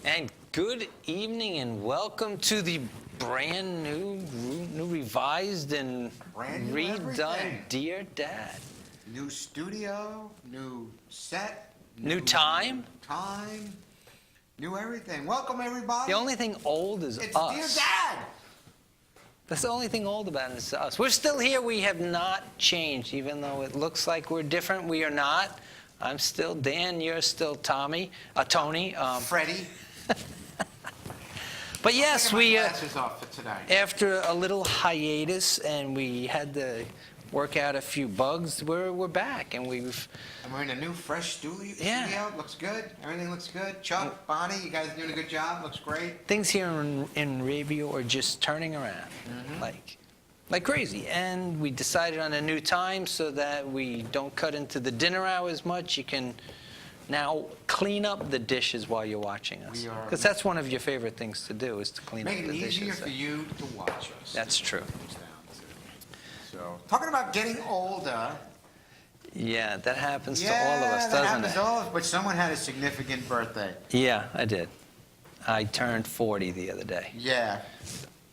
And good evening and welcome to the brand new revised and redone everything. Dear Dad. New studio, new set. New time. New everything. Welcome, everybody. The only thing old is it's us. Dear Dad. That's the only thing old about it is us. We're still here. We have not changed. Even though it looks like we're different, we are not. I'm still Dan. You're still Tony. Freddie. But yes, we glasses off for today. After a little hiatus and we had to work out a few bugs, we're back and we're in a new, fresh studio. Yeah. It looks good. Everything looks good. Chuck, Bonnie, you guys doing a good job. Looks great. Things here in Review are just turning around like crazy. And we decided on a new time so that we don't cut into the dinner hour as much. You can now clean up the dishes while you're watching us. Because that's one of your favorite things to do, is to clean up the dishes. Make it easier for you to watch us. That's true. So, talking about getting older. Yeah, that happens to all of us, doesn't it? Yeah, that happens to all of us, but someone had a significant birthday. Yeah, I did. I turned 40 the other day. Yeah.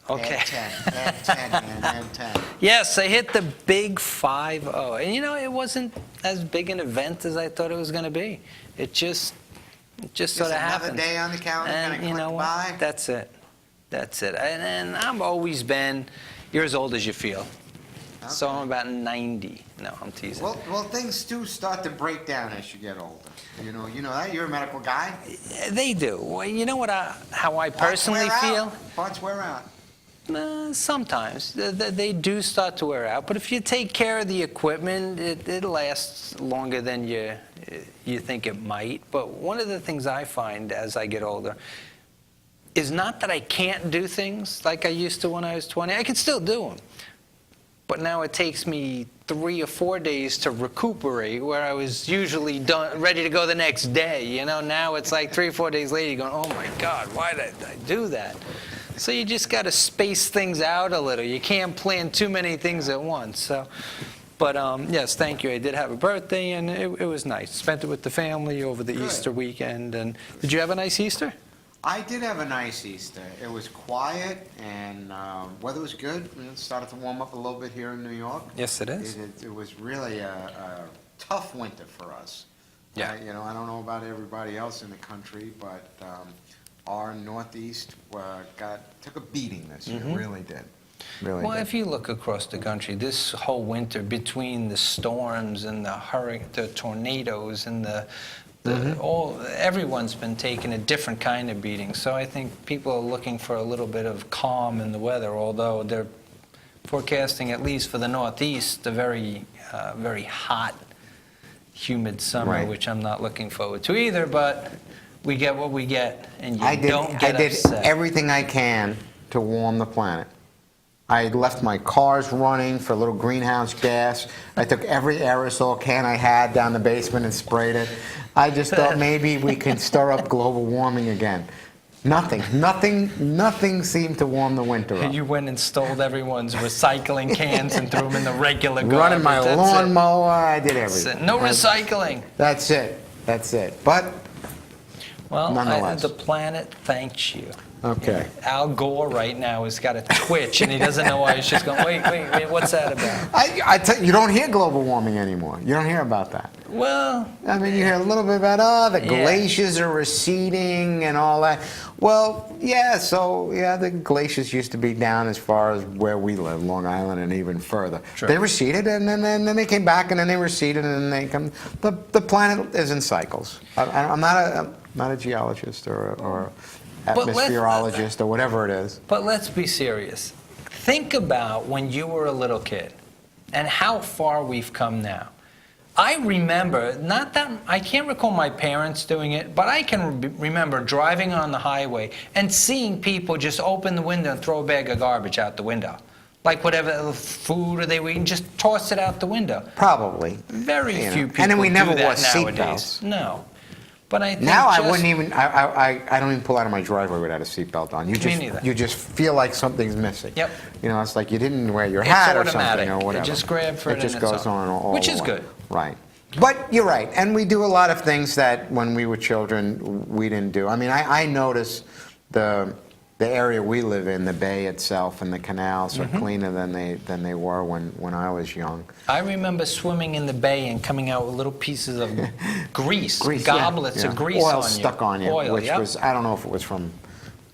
Okay. Add 10, man, add 10. Yes, I hit the big 5-0. And you know, it wasn't as big an event as I thought it was going to be. It just sort of happened. Another day on the calendar, and kind of you know what? by. That's it. That's it. And I've always been, you're as old as you feel. Okay. So I'm about 90. No, I'm teasing. Well, things do start to break down as you get older. You know that? You're a medical guy. They do. Well, you know what? How I personally feel? Parts wear out. Sometimes. They do start to wear out. But if you take care of the equipment, it lasts longer than you think it might. But one of the things I find as I get older is not that I can't do things like I used to when I was 20. I can still do them. But now it takes me 3 or 4 days to recuperate, where I was usually done, ready to go the next day. You know, now it's like 3 or 4 days later, you're going, oh my God, why did I do that? So you just got to space things out a little. You can't plan too many things at once. So, but yes, thank you. I did have a birthday, and it was nice. Spent it with the family over the Easter weekend. And did you have a nice Easter? I did have a nice Easter. It was quiet, and weather was good. It started to warm up a little bit here in New York. Yes, it is. It was really a tough winter for us. Yeah. I don't know about everybody else in the country, but our Northeast took a beating this year. Really did. Well, if you look across the country, this whole winter, between the storms and the tornadoes and everyone's been taking a different kind of beating. So I think people are looking for a little bit of calm in the weather, although they're forecasting, at least for the Northeast, a very hot, humid summer, which I'm not looking forward to either. But we get what we get, and don't get upset. I did everything I can to warm the planet. I left my cars running for a little greenhouse gas. I took every aerosol can I had down the basement and sprayed it. I just thought maybe we could stir up global warming again. Nothing seemed to warm the winter up. You went and stole everyone's recycling cans and threw them in the regular garbage. Running my lawnmower, I did everything. No recycling. That's it. But well, nonetheless, the planet thanks you. Okay. Al Gore right now has got a twitch, and he doesn't know why. He's just going, wait, what's that about? You don't hear global warming anymore. You don't hear about that. Well, I mean, you hear a little bit about, the glaciers are receding and all that. Well, the glaciers used to be down as far as where we live, Long Island, and even further. True. They receded, and then they came back, and then they receded, and then they come. The planet is in cycles. I'm not a geologist or atmospherologist or whatever it is. But let's be serious. Think about when you were a little kid and how far we've come now. I remember, I can't recall my parents doing it, but I can remember driving on the highway and seeing people just open the window and throw a bag of garbage out the window. Like whatever food or they were eating, just toss it out the window. Probably. Very few people and then we never do wore that nowadays. seatbelts. No. But I think now I wouldn't even. I don't even pull out of my driveway without a seatbelt on. You just feel like something's missing. Yep. It's like you didn't wear your hat or automatic. something or whatever. You just grab for it. It just goes on all which the is way. good. Right. But you're right, and we do a lot of things that when we were children we didn't do. I mean, I notice the area we live in, the bay itself and the canals are cleaner than they were when I was young. I remember swimming in the bay and coming out with little pieces of grease, goblets yeah. of grease Oil on you. stuck on you, Oil, which yep. was, I don't know if it was from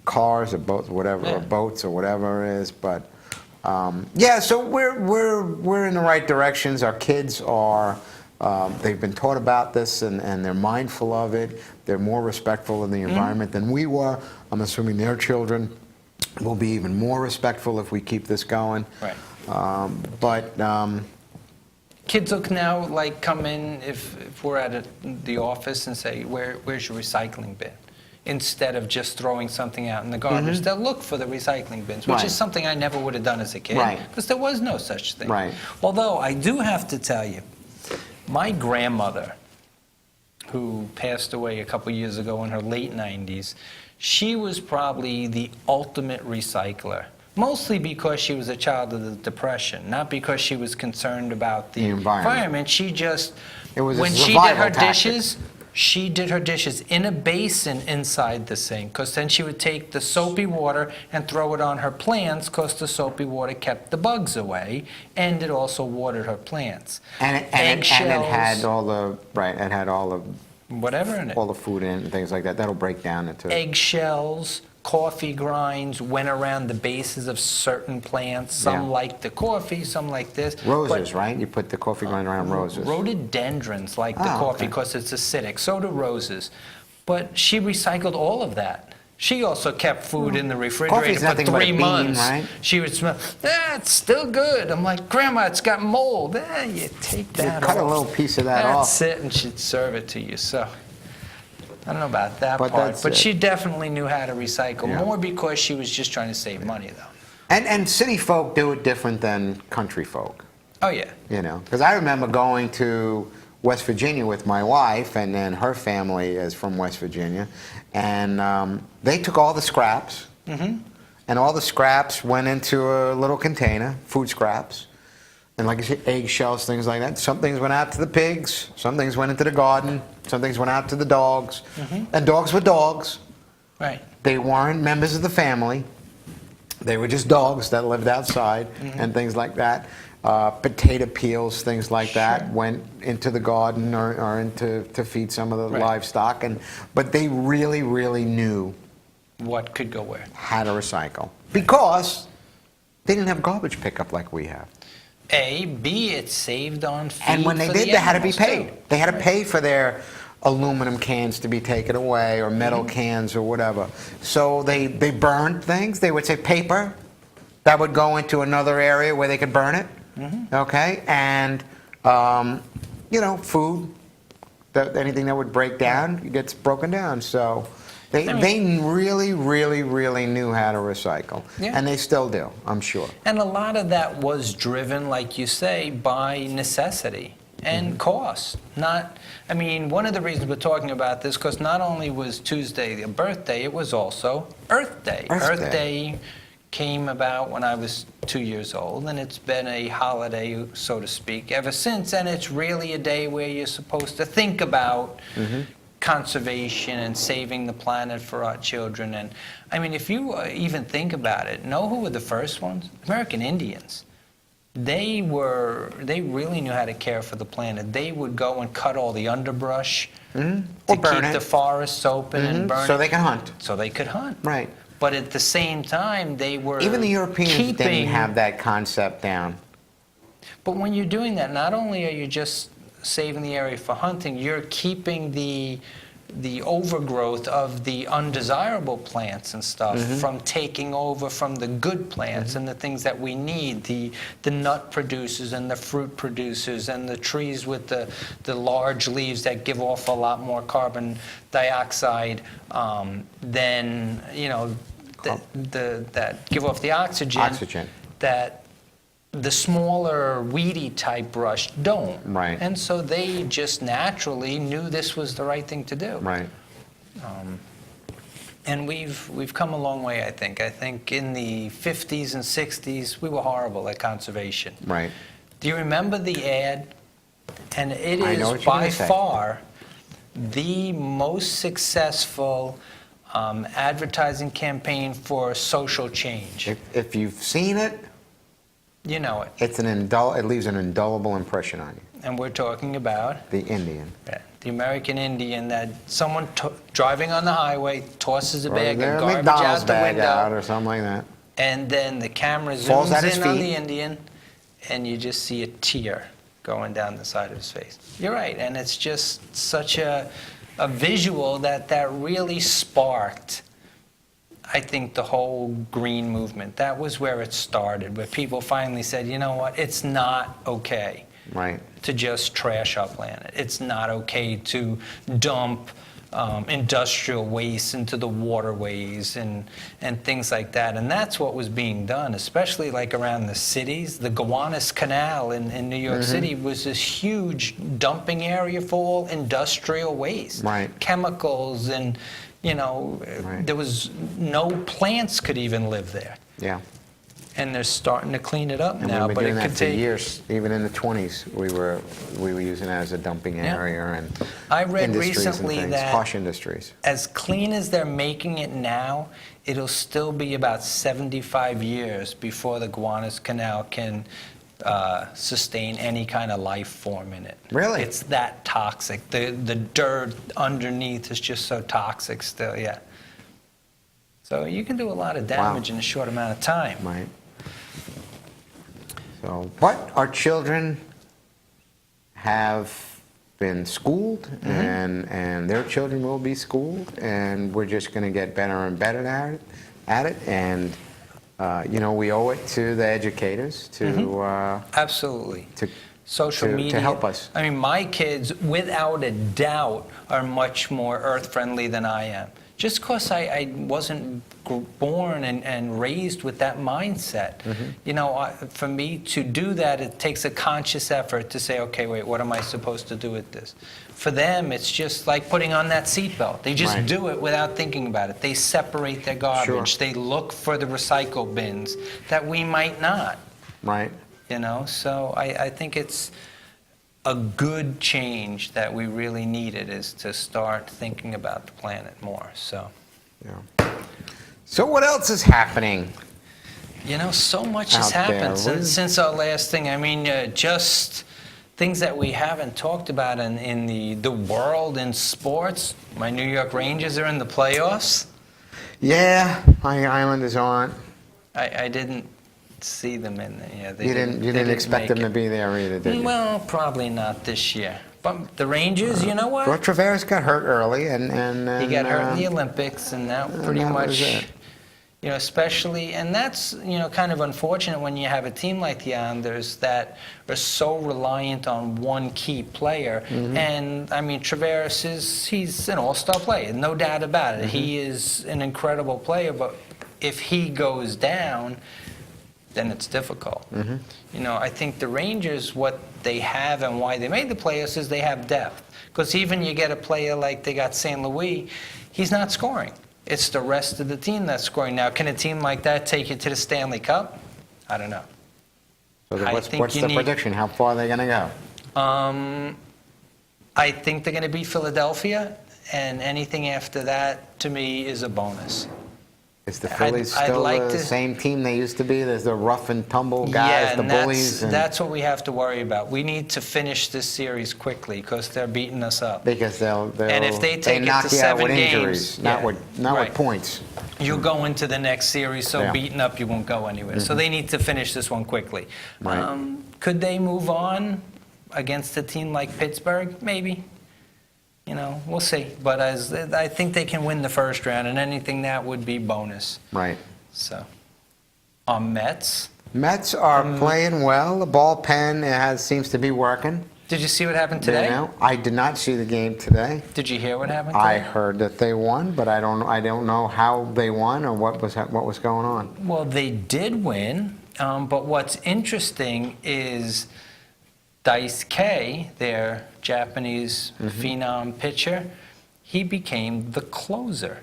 cars or boats, whatever, Yeah. or boats or whatever it is, but yeah. So we're in the right directions. Our kids are. They've been taught about this and they're mindful of it. They're more respectful of the environment than we were. I'm assuming their children will be even more respectful if we keep this going. Right. But Kids will now like come in if we're at the office and say, where's your recycling bin? Instead of just throwing something out in the garbage, they'll look for the recycling bins, which Right. is something I never would have done as a kid. Right. Because there was no such thing. Right. Although I do have to tell you, my grandmother, who passed away a couple years ago in her late 90s, she was probably the ultimate recycler. Mostly because she was a child of the Depression, not because she was concerned about the environment. She just, It was a when she did survival her tactic. dishes, she did her dishes in a basin inside the sink, because then she would take the soapy water and throw it on her plants, because the soapy water kept the bugs away, and it also watered her plants. and it had all the it had all the whatever in it. all the food in it and things like that. That'll break down into Eggshells, coffee grinds went around the bases of certain plants. Some Yeah. like the coffee, some like this. roses, But right? You put the coffee grind around roses. rhododendrons like the Oh, coffee okay. because it's acidic. So do roses. But she recycled all of that. She also kept food in the refrigerator Coffee's for nothing but a 3 bean, months. right? She would smell, it's still good. I'm like, Grandma, it's got mold. You take that cut a off. little piece of that off. That's it, and she'd serve it to you. So I don't know about that But part, that's but it. she definitely knew how to recycle, Yeah. more because she was just trying to save money, though. And city folk do it different than country folk. Oh, yeah. You know, because I remember going to West Virginia with my wife, and then her family is from West Virginia, and they took all the scraps, and all the scraps went into a little container, food scraps, and like I said, eggshells, things like that. Some things went out to the pigs, some things went into the garden, some things went out to the dogs, and dogs were dogs. Right. They weren't members of the family. They were just dogs that lived outside and things like that. Potato peels, things like that, went into the garden or into to feed some of the livestock. But they really, really knew What could go where? how to recycle because they didn't have garbage pickup like we have. A, B, it saved on feed. And when they for did, the they had to be animals, paid. too. They had to pay for their aluminum cans to be taken away or metal cans or whatever. So they burned things. They would say paper that would go into another area where they could burn it. Okay, and you know, food, anything that would break down gets broken down. So they really, really, really knew how to recycle, and they still do, I'm sure. And a lot of that was driven, like you say, by necessity and cost. Not, I mean, one of the reasons we're talking about this, because not only was Tuesday a birthday, it was also Earth Day. Earth Day came about when I was 2 years old, and it's been a holiday, so to speak, ever since. And it's really a day where you're supposed to think about conservation and saving the planet for our children. And I mean, if you even think about it, know who were the first ones? American Indians. They really knew how to care for the planet. They would go and cut all the underbrush to burn keep it. the forests open and burn So it. they can hunt. So they could hunt. Right. But at the same time, they were Even the Europeans didn't keeping- have that concept down. But when you're doing that, not only are you just saving the area for hunting, you're keeping the overgrowth of the undesirable plants and stuff from taking over from the good plants and the things that we need, the nut producers and the fruit producers and the trees with the large leaves that give off a lot more carbon dioxide than, you know, that give off the oxygen. That the smaller weedy type brush don't. Right. And so they just naturally knew this was the right thing to do. Right. And we've come a long way, I think. I think in the 50s and 60s, we were horrible at conservation. Right. Do you remember the ad And it I know is what you're by gonna say. far the most successful advertising campaign for social change. If you've seen it, You know it. it leaves an indelible impression on you. And we're talking about The Indian. the American Indian that someone driving on the highway tosses a Or bag their of garbage McDonald's out the bag out window, or something like that. and then the camera Falls zooms at his in on feet. the Indian, and you just see a tear going down the side of his face. You're right, and it's just such a visual that really sparked, I think, the whole green movement. That was where it started, where people finally said, you know what, it's not okay Right. to just trash our planet. It's not okay to dump industrial waste into the waterways and things like that. And that's what was being done, especially like around the cities. The Gowanus Canal in New York City was this huge dumping area for all industrial waste. Right. Chemicals and, Right. there was no plants could even live there. Yeah. And they're starting to clean it up And now, we've but been it doing that could for take years. Even in the 20s, we were using it as a dumping Yeah. area and I read industries recently and things, that posh industries. as clean as they're making it now, it'll still be about 75 years before the Gowanus Canal can sustain any kind of life form in it. Really? It's that toxic. The dirt underneath is just so toxic still, yeah. So you can do a lot of damage in a short amount of time. Right. So, but our children have been schooled, and their children will be schooled, and we're just going to get better and better at it. And we owe it to the educators to Absolutely. to Social to media. help us. I mean, my kids, without a doubt, are much more earth-friendly than I am. Just because I wasn't born and raised with that mindset. For me to do that, it takes a conscious effort to say, okay, wait, what am I supposed to do with this? For them, it's just like putting on that seatbelt. They just Right. do it without thinking about it. They separate their garbage. Sure. They look for the recycle bins that we might not. Right. So I think it's a good change that we really needed, is to start thinking about the planet more. So Yeah. So what else is happening? so much has Out there. happened since our last thing. I mean, just things that we haven't talked about in the world in sports. My New York Rangers are in the playoffs. Yeah, my Islanders aren't. I didn't see them in there. Yeah, they You didn't expect make them to it. be there either, did you? Well, probably not this year. But the Rangers, you know what? Well, Traveris got hurt early, and He got hurt in the Olympics, and that pretty that was much, it. especially, and that's, kind of unfortunate when you have a team like the Islanders that are so reliant on one key player. And, I mean, Traveris he's an all-star player, no doubt about it. He is an incredible player, but if he goes down, then it's difficult. I think the Rangers, what they have and why they made the playoffs is they have depth. Because even you get a player like they got St. Louis, he's not scoring. It's the rest of the team that's scoring. Now, can a team like that take you to the Stanley Cup? I don't know. So I what's think you the need- prediction? How far are they going to go? I think they're going to beat Philadelphia, and anything after that, to me, is a bonus. Is the Phillies I'd still like the to- same team they used to be? There's the rough and tumble guys, Yeah, the and bullies. that's what we have to worry about. We need to finish this series quickly because they're beating us up. Because they'll And if they take it knock to you out with 7 games, injuries, not yeah, with right. points. You'll go into the next series so Yeah. beaten up you won't go anywhere. So they need to finish this one quickly. Right. Could they move on against a team like Pittsburgh? Maybe. We'll see. But I think they can win the first round, and anything that would be bonus. Right. So, our Mets. Mets are playing well. The ball pen seems to be working. Did you see what happened today? I did not see the game today. Did you hear what happened today? I heard that they won, but I don't know how they won or what was going on. Well, they did win, but what's interesting is Daisuke, their Japanese phenom pitcher, he became the closer,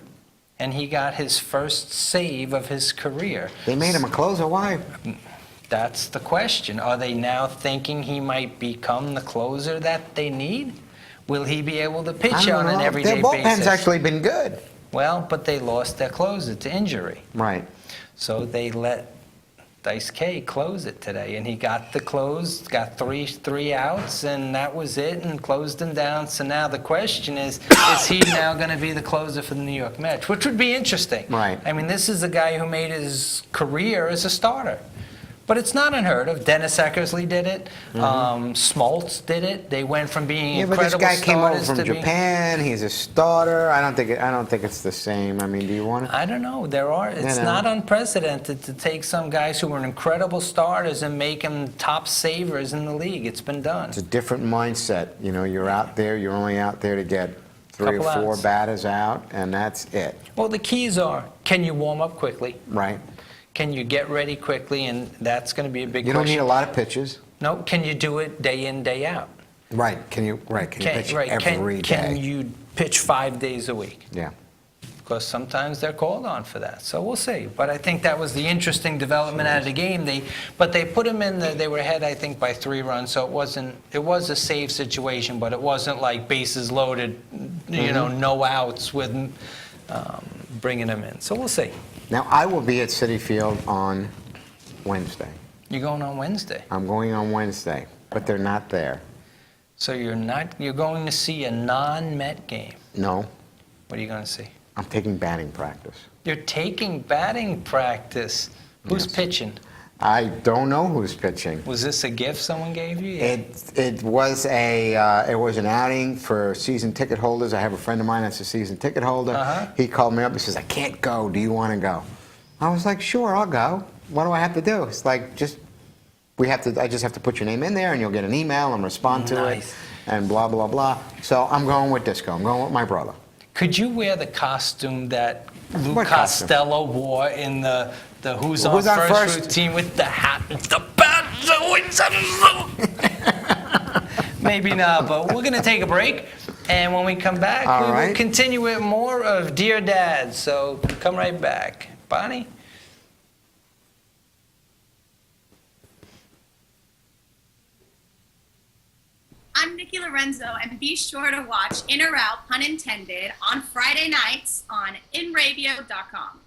and he got his first save of his career. They made him a closer. Why? That's the question. Are they now thinking he might become the closer that they need? Will he be able to I pitch don't on an know. everyday Their bullpen's basis? actually been good. Well, but they lost their closer to injury. Right. So they let Dice K close it today, and he got the close, got three outs, and that was it, and closed him down. So now the question is he now going to be the closer for the New York Mets? Which would be interesting. Right. I mean, this is a guy who made his career as a starter. But it's not unheard of. Dennis Eckersley did it. Smoltz did it. They went from being Yeah, but this incredible guy came over starters from to being... Japan. He's a starter. I don't think it's the same. I mean, do you want to? I don't know. It's know. not unprecedented to take some guys who were incredible starters and make them top savers in the league. It's been done. It's a different mindset. You know, you're out there. You're only out there to get 3 or Couple 4 outs. batters out, and that's it. Well, the keys are, can you warm up quickly? Right. Can you get ready quickly? And that's going to be a big You question. don't need a lot of pitches. No, can you do it day in, day out? Right. Can you pitch every day? Can you pitch 5 days a week? Yeah. Because sometimes they're called on for that. So we'll see. But I think that was the interesting development out of the game. They put him in. They were ahead, I think, by 3 runs. So it was a save situation, but it wasn't like bases loaded, no outs with bringing him in. So we'll see. Now, I will be at Citi Field on Wednesday. You're going on Wednesday. I'm going on Wednesday, but they're not there. So you're going to see a non-Met game. No, What are you going to see? I'm taking batting practice. You're taking batting practice. Who's Yes. pitching? I don't know who's pitching. Was this a gift someone gave you? It was an outing for season ticket holders. I have a friend of mine that's a season ticket holder. He called me up. He says, "I can't go. Do you want to go?" I was like, "Sure, I'll go. What do I have to do?" It's like I just have to put your name in there, and you'll get an email and respond to it, Nice. and blah blah blah. So I'm going with Disco. I'm going with my brother. Could you wear the costume that Lou What costume? Costello wore in the Who's on Who's on First First? routine with the hat and the bat? Maybe not, but we're going to take a break. And when we come back, All we will right. continue with more of Dear Dad. So come right back. Bonnie? I'm Nikki Lorenzo, and be sure to watch In or Out, pun intended, on Friday nights on inradio.com.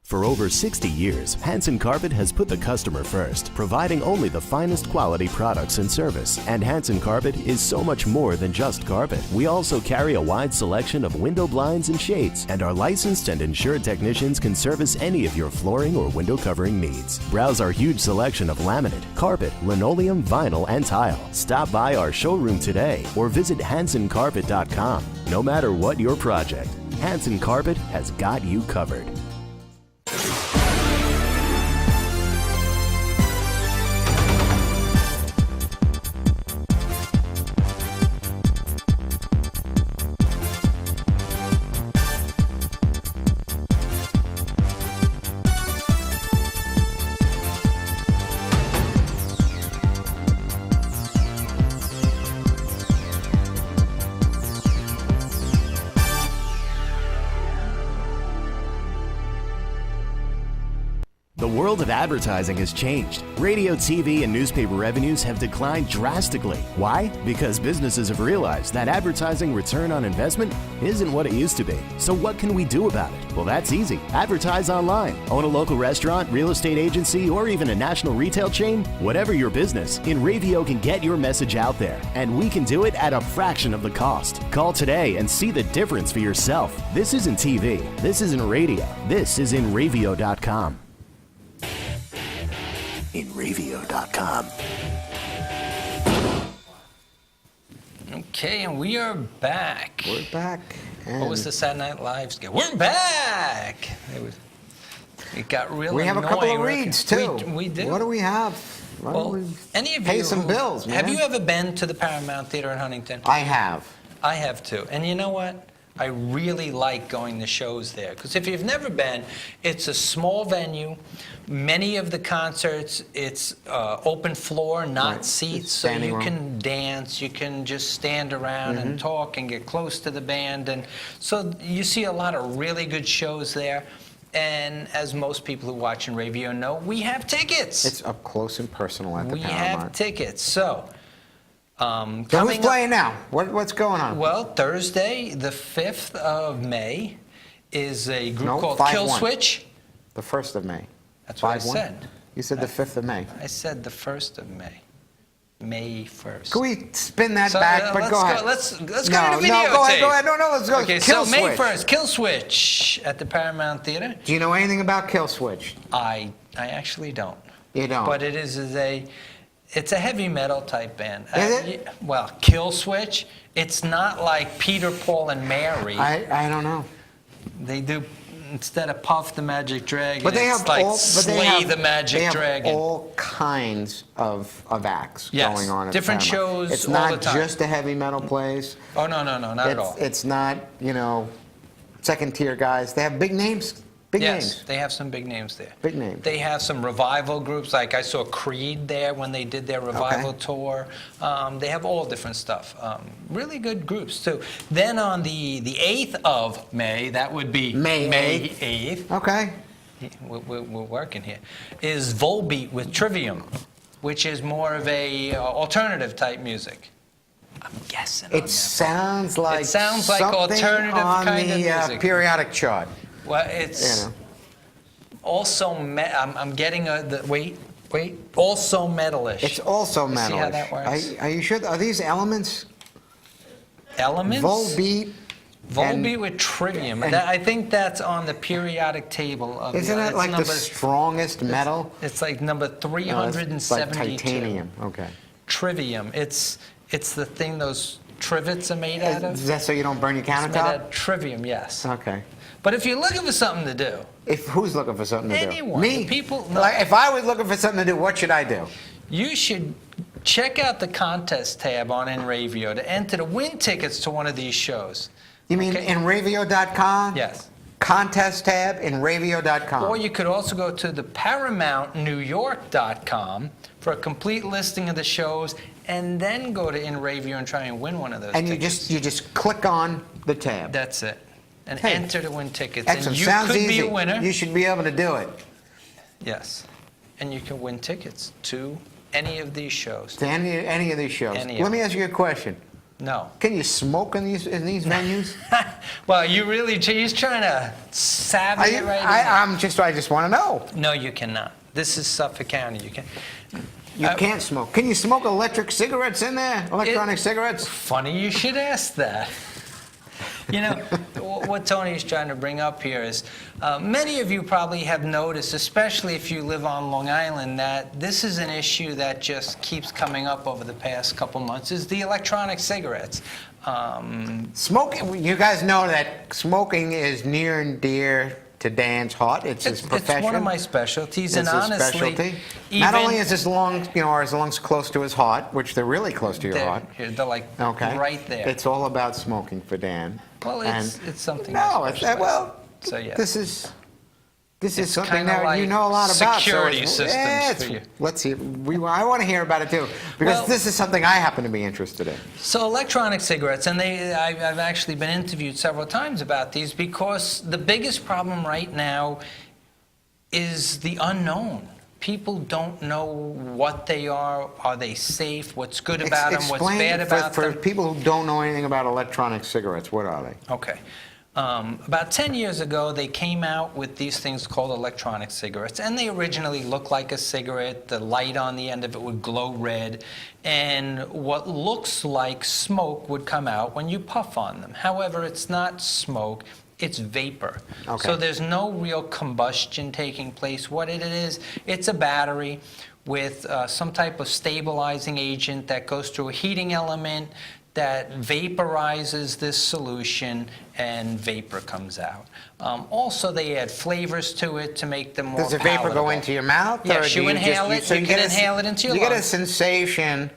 For over 60 years, Hanson Carpet has put the customer first, providing only the finest quality products and service. And Hanson Carpet is so much more than just carpet. We also carry a wide selection of window blinds and shades, and our licensed and insured technicians can service any of your flooring or window covering needs. Browse our huge selection of laminate, carpet, linoleum, vinyl, and tile. Stop by our showroom today or visit hansoncarpet.com. No matter what your project, Hanson Carpet has got you covered. The world of advertising has changed. Radio, TV, and newspaper revenues have declined drastically. Why? Because businesses have realized that advertising return on investment isn't what it used to be. So what can we do about it? Well, that's easy. Advertise online. Own a local restaurant, real estate agency, or even a national retail chain? Whatever your business, InRavio can get your message out there, and we can do it at a fraction of the cost. Call today and see the difference for yourself. This isn't TV. This isn't radio. This is InRavio.com. InRavio.com. Okay, and we are back. We're back. And What was the Saturday Night Live skit? We're back! It got real we have a couple of reads, too. We do. What do we have? Why don't Well, we any of pay you some bills, man? Have you ever been to the Paramount Theater in Huntington? I have. I have too. And you know what? I really like going to shows there. Because if you've never been, it's a small venue. Many of the concerts, it's open floor, not Right. seats. It's So standing you room. can dance, you can just stand around and talk and get close to the band. And so you see a lot of really good shows there. And as most people who watch InRavio know, we have tickets. It's up close and personal at the We have Paramount. tickets. So, So who's coming up- playing now? What's going on? Well, Thursday, the 5th of May, is a group No, called 5-1. Kill Switch. The 1st of May. That's what I 5-1? said. You said the 5th of May. I said the 1st of May. May 1st. Can we spin that So, back? But let's go ahead. Let's go No, to the no, videotape. go ahead. No, let's go. Okay, Kill so May Switch. 1st, Kill Switch at the Paramount Theater. Do you know anything about Kill Switch? I actually don't. You don't. But it's a heavy metal type band. Is it? Well, Kill Switch, it's not like Peter, Paul, and Mary. I don't know. They do, instead of Puff the Magic Dragon, But they it's have like all. But Slay the Magic they have Dragon. all kinds of acts Yes, going on. At different the Paramount. shows It's all not the time. just a heavy metal place. Oh, no, not at all. It's not, second tier guys. They have big names. Big Yes, names. they have some big names there. Big names. They have some revival groups, like I saw Creed there when they did their revival tour. They have all different stuff. Really good groups, too. Then on the 8th of May, that would be May 8th. Okay. We're working here, is Volbeat with Trivium, which is more of a alternative type music. I'm guessing on It that. sounds like sounds like something alternative on kind of the music. periodic chart. Well, it's You know. also, I'm getting wait, also metalish. It's also You see metalish. how that works? Are you sure? Are these elements? Elements? Volbeat. Volbeat with Trivium. I think that's on the periodic table. Of Isn't it it's like the number, strongest metal? It's like number No, 372. it's like titanium. Okay. Trivium. It's the thing those trivets are made out of. Is that so you don't burn your It's made out countertop? of trivium, yes. Okay. But if you're looking for something to do, Who's looking for something to do? Anyone. Me. People- no. Like, if I was looking for something to do, what should I do? you should check out the contest tab on InRavio to enter to win tickets to one of these shows. You mean Okay. InRavio.com? Yes. Contest tab, InRavio.com. Or you could also go to the ParamountNewYork.com for a complete listing of the shows, and then go to InRavio and try and win one of those and tickets. you just click on the tab. That's it. And Hey, enter to win tickets. Excellent. And you Sounds could easy. be a winner. You should be able to do it. Yes. And you can win tickets to any of these shows. To any of these shows. Any of Let me ask you a question. No. Can you smoke in these venues? Well, he's trying to savvy it right I just want to know. No, you cannot. This is Suffolk County. You can. You can't smoke. Can you smoke electric cigarettes in there? Electronic cigarettes? Funny you should ask that. You know, what Tony is trying to bring up here is many of you probably have noticed, especially if you live on Long Island, that this is an issue that just keeps coming up over the past couple months, is the electronic cigarettes. Smoking, you guys know that smoking is near and dear to Dan's heart. It's his profession. It's one of my specialties, It's and his honestly, specialty. Not only is his lungs, are his lungs close to his heart, which they're really close to your heart. they're like Okay. right there. It's all about smoking for Dan. Well, it's something. I No, specialize in. So yeah. This is It's something kinda that you like know a lot about. security systems for you. Let's see. I want to hear about it too, because Well- this is something I happen to be interested in. So electronic cigarettes, and I've actually been interviewed several times about these, because the biggest problem right now is the unknown. People don't know what they are. Are they safe? What's good about them? What's bad about for them? people who don't know anything about electronic cigarettes, what are they? Okay. About 10 years ago, they came out with these things called electronic cigarettes, and they originally looked like a cigarette. The light on the end of it would glow red, and what looks like smoke would come out when you puff on them. However, it's not smoke. It's vapor. Okay. So there's no real combustion taking place. What it is, it's a battery with some type of stabilizing agent that goes through a heating element that vaporizes this solution, and vapor comes out. Also, they add flavors to it to make them more Does the vapor palatable. go into your mouth? Yes, or do you inhale it. so You can inhale it into your You get a lungs. sensation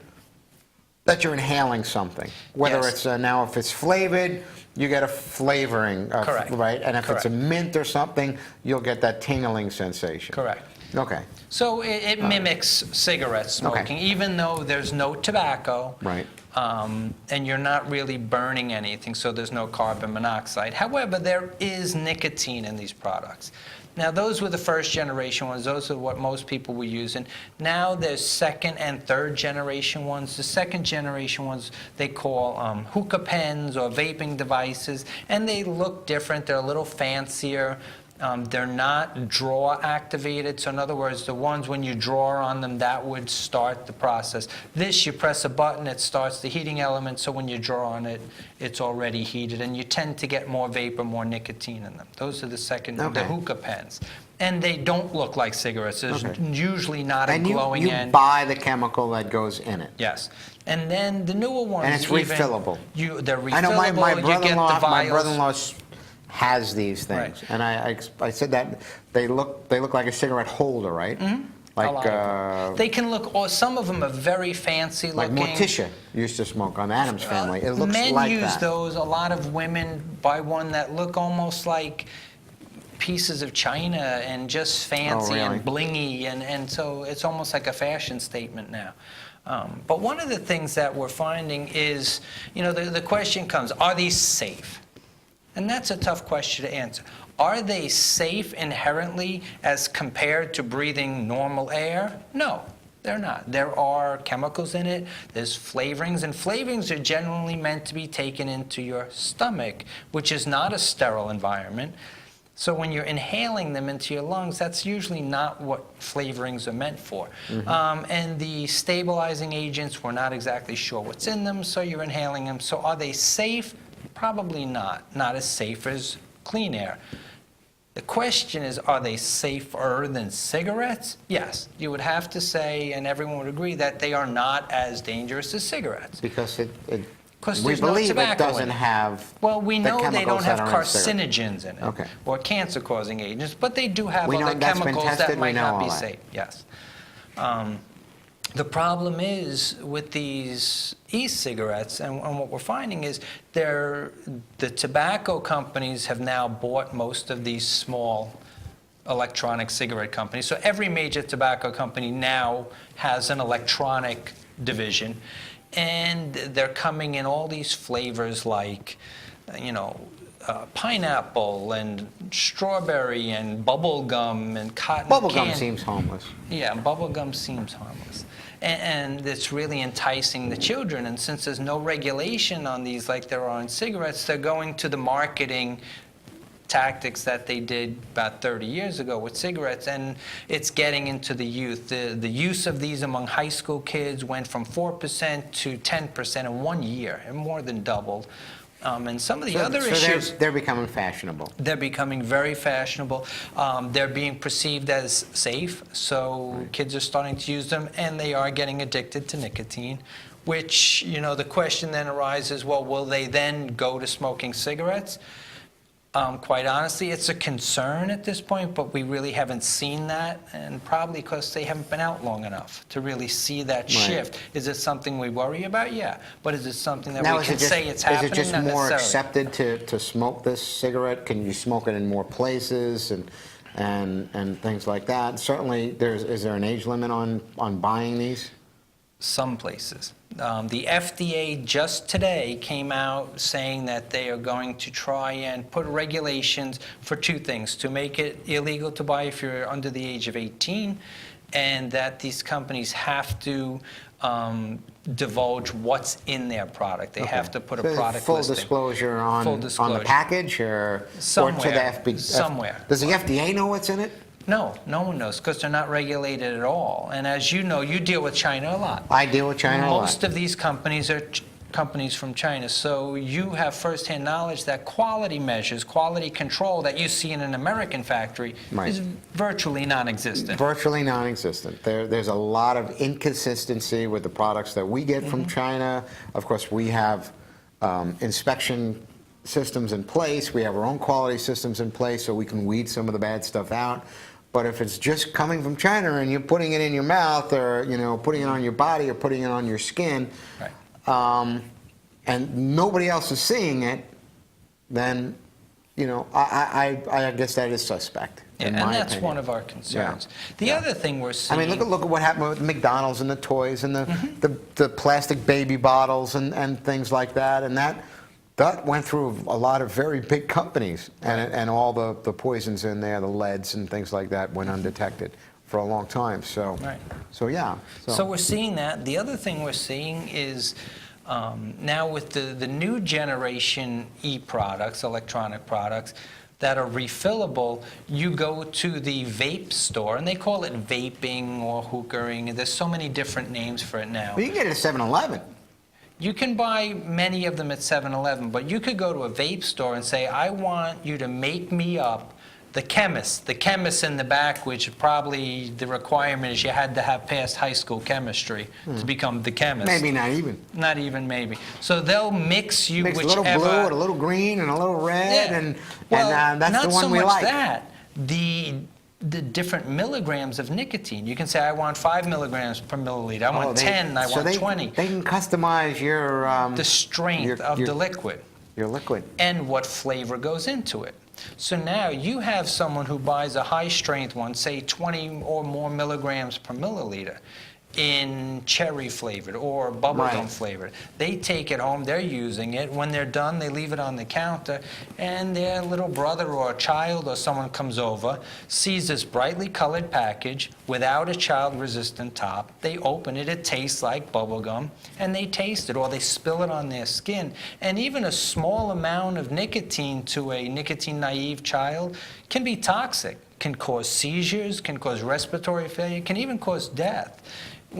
that you're inhaling something. Whether Yes. it's now, if it's flavored, you get a flavoring, Correct. right? And if it's a Correct. mint or something, you'll get that tingling sensation. Correct. Okay. So it mimics cigarette smoking, even though there's no tobacco. Right. And you're not really burning anything, so there's no carbon monoxide. However, there is nicotine in these products. Now, those were the first generation ones. Those are what most people were using. Now there's second and third generation ones. The second generation ones they call hookah pens or vaping devices, and they look different. They're a little fancier. They're not draw activated, so in other words, the ones when you draw on them, that would start the process. This, you press a button, it starts the heating element, so when you draw on it, it's already heated, and you tend to get more vapor, more nicotine in them. Those are the second, the Okay. hookah pens. And they don't look like cigarettes. There's usually not a And glowing you end. buy the chemical that goes in it. Yes. And then the newer ones, And it's even, refillable. They're refillable. I know my you get the vials. brother-in-law has these things, Right. and I said that they look like a cigarette holder, right? A lot of them. They can look, or some of them are very fancy like looking. Morticia used to smoke on Addams Family. It looks Men like use that. those. A lot of women buy one that look almost like pieces of china and just fancy really? and blingy, and so it's almost like a fashion statement now. But one of the things that we're finding is, the question comes, are these safe? And that's a tough question to answer. Are they safe inherently as compared to breathing normal air? No, they're not. There are chemicals in it, there's flavorings, and flavorings are generally meant to be taken into your stomach, which is not a sterile environment. So when you're inhaling them into your lungs, that's usually not what flavorings are meant for. And the stabilizing agents, we're not exactly sure what's in them, so you're inhaling them. So are they safe? Probably not. Not as safe as clean air. The question is, are they safer than cigarettes? Yes. You would have to say, and everyone would agree, that they are not as dangerous as cigarettes. Because we there's no believe it tobacco in doesn't it. have Well, we the know they chemicals don't have that are in cigarettes. carcinogens in it, Okay. or cancer-causing agents, but they do have We know other that's been chemicals tested, that we might know not be all that. safe. Yes. The problem is with these e-cigarettes, and what we're finding is the tobacco companies have now bought most of these small electronic cigarette companies. So every major tobacco company now has an electronic division, and they're coming in all these flavors like, pineapple and strawberry and bubble gum and cotton Bubblegum candy. seems harmless. Yeah, bubble gum seems harmless. And it's really enticing the children. And since there's no regulation on these like there are on cigarettes, they're going to the marketing tactics that they did about 30 years ago with cigarettes, and it's getting into the youth. The use of these among high school kids went from 4% to 10% in 1 year, and more than doubled. And some of the other issues... They're becoming fashionable. They're becoming very fashionable. They're being perceived as safe, so kids are starting to use them, and they are getting addicted to nicotine, which, the question then arises, well, will they then go to smoking cigarettes? Quite honestly, it's a concern at this point, but we really haven't seen that, and probably because they haven't been out long enough to really see that shift. Is it something we worry about? Yeah. But is it something that we can say it's happening? Is it just Not more necessarily. accepted to smoke this cigarette? Can you smoke it in more places and things like that? Certainly, is there an age limit on buying these? Some places. The FDA just today came out saying that they are going to try and put regulations for two things: to make it illegal to buy if you're under the age of 18, and that these companies have to divulge what's in their product. They have to put a So product full listing. disclosure on Full on the disclosure. package, or Somewhere. or to the FB, Somewhere. Does the FDA know what's in it? No, no one knows, because they're not regulated at all. And as you know, you deal with China a lot. I deal with China a lot. Most of these companies are companies from China, so you have firsthand knowledge that quality measures, quality control that you see in an American factory Right. is virtually non-existent. Virtually non-existent. There's a lot of inconsistency with the products that we get from China. Of course, we have inspection systems in place. We have our own quality systems in place, so we can weed some of the bad stuff out. But if it's just coming from China and you're putting it in your mouth, or putting it on your body, or putting it on your skin, Right. and nobody else is seeing it, then I guess that is suspect. Yeah, in and my that's opinion. one of our concerns. Yeah. The Yeah. other thing we're I seeing... mean, look at what happened with McDonald's and the toys and the plastic baby bottles and things like that, and that went through a lot of very big companies, and all the poisons in there, the leads and things like that, went undetected for a long time. So, Right. so yeah. So we're seeing that. The other thing we're seeing is now with the new generation e-products, electronic products, that are refillable, you go to the vape store, and they call it vaping or hookering, and there's so many different names for it now. Well, you can get it at 7-Eleven. You can buy many of them at 7-Eleven, but you could go to a vape store and say, I want you to make me up the chemist in the back, which probably the requirement is you had to have passed high school chemistry to become the chemist. Maybe not even. Not even maybe. So they'll mix you Mix a whichever... little blue and a little green and a little red, Yeah. and Well, that's not the one so we much like. that. The different milligrams of nicotine. You can say, I want 5 milligrams per milliliter. I want 10. I want 20. They can customize your The strength of the liquid. Your liquid. And what flavor goes into it. So now you have someone who buys a high-strength one, say 20 or more milligrams per milliliter, in cherry flavored or bubblegum Right. flavored. They take it home, they're using it. When they're done, they leave it on the counter, and their little brother or a child or someone comes over, sees this brightly colored package without a child-resistant top. They open it, it tastes like bubblegum, and they taste it, or they spill it on their skin. And even a small amount of nicotine to a nicotine-naive child can be toxic, can cause seizures, can cause respiratory failure, can even cause death.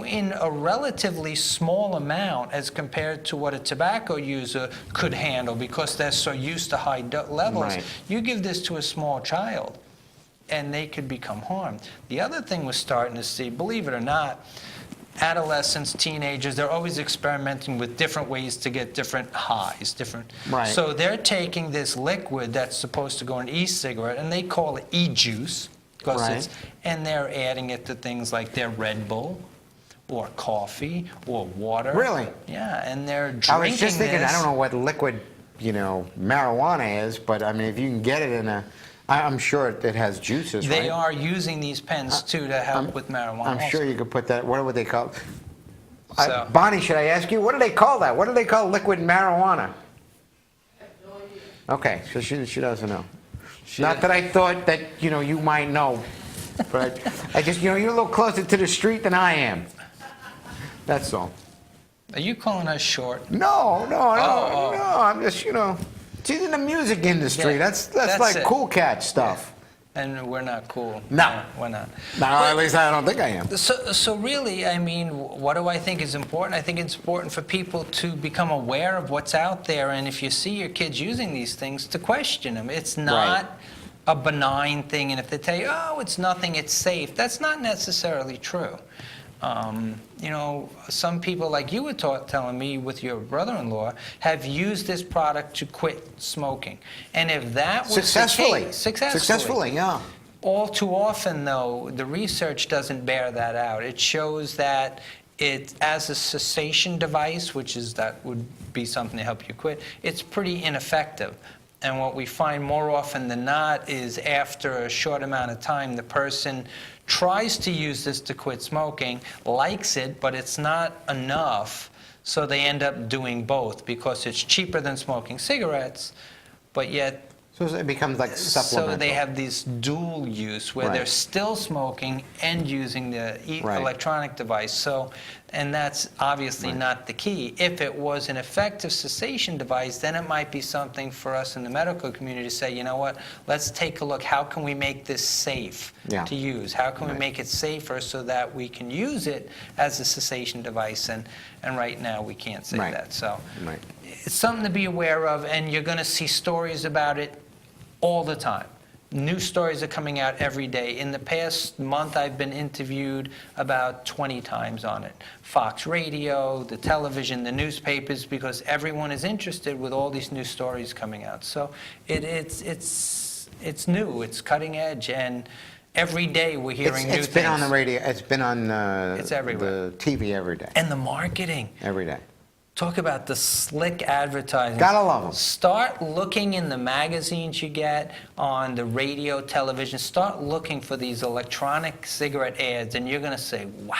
In a relatively small amount as compared to what a tobacco user could handle, because they're so used to high levels. Right. You give this to a small child, and they could become harmed. The other thing we're starting to see, believe it or not, adolescents, teenagers, they're always experimenting with different ways to get different highs, Right. So they're taking this liquid that's supposed to go in e-cigarette, and they call it e-juice, because Right. and they're adding it to things like their Red Bull, or coffee, or water. Really? Yeah, and they're drinking I was just thinking, this. I don't know what liquid, marijuana is, but I mean, if you can get it in I'm sure it has juices, They right? are using these pens, too, to help with marijuana. I'm sure also. you could put that, what would they call it? So- Bonnie, should I ask you, what do they call that? What do they call liquid marijuana? Okay, so she doesn't know. Not that I thought that, you might know, but I just, you're a little closer to the street than I am. That's all. Are you calling us short? No, Oh. I'm just, she's in the music industry. Yeah, That's that's like it. cool cat stuff. And we're not cool. No. We're not. No, at least I don't think I am. So really, I mean, what do I think is important? I think it's important for people to become aware of what's out there, and if you see your kids using these things, to question them. It's not a benign thing, and if they tell you, oh, it's nothing, it's safe, that's not necessarily true. Some people, like you were telling me with your brother-in-law, have used this product to quit smoking. And if that was Successfully. the case, Successfully, yeah. all too often, though, the research doesn't bear that out. It shows that it, as a cessation device, that would be something to help you quit, it's pretty ineffective. And what we find more often than not is after a short amount of time, the person tries to use this to quit smoking, likes it, but it's not enough, so they end up doing both because it's cheaper than smoking cigarettes, but yet So it becomes like supplemental. so they have this dual use where Right. they're still smoking and using the Right. electronic device. So, and that's obviously Right. not the key. If it was an effective cessation device, then it might be something for us in the medical community to say, you know what, let's take a look. How can we make this safe Yeah. to use? How can we Right. make it safer so that we can use it as a cessation device? And right now we can't say Right. that. So Right. it's something to be aware of, and you're going to see stories about it all the time. New stories are coming out every day. In the past month, I've been interviewed about 20 times on it. Fox Radio, the television, the newspapers, because everyone is interested with all these new stories coming out. So it's new, it's cutting edge, and every day we're hearing new things. It's been on the radio. It's been on It's everywhere. the TV every day. And the marketing. Every day. Talk about the slick advertising. Gotta love 'em. Start looking in the magazines you get, on the radio, television. Start looking for these electronic cigarette ads, and you're going to say, wow,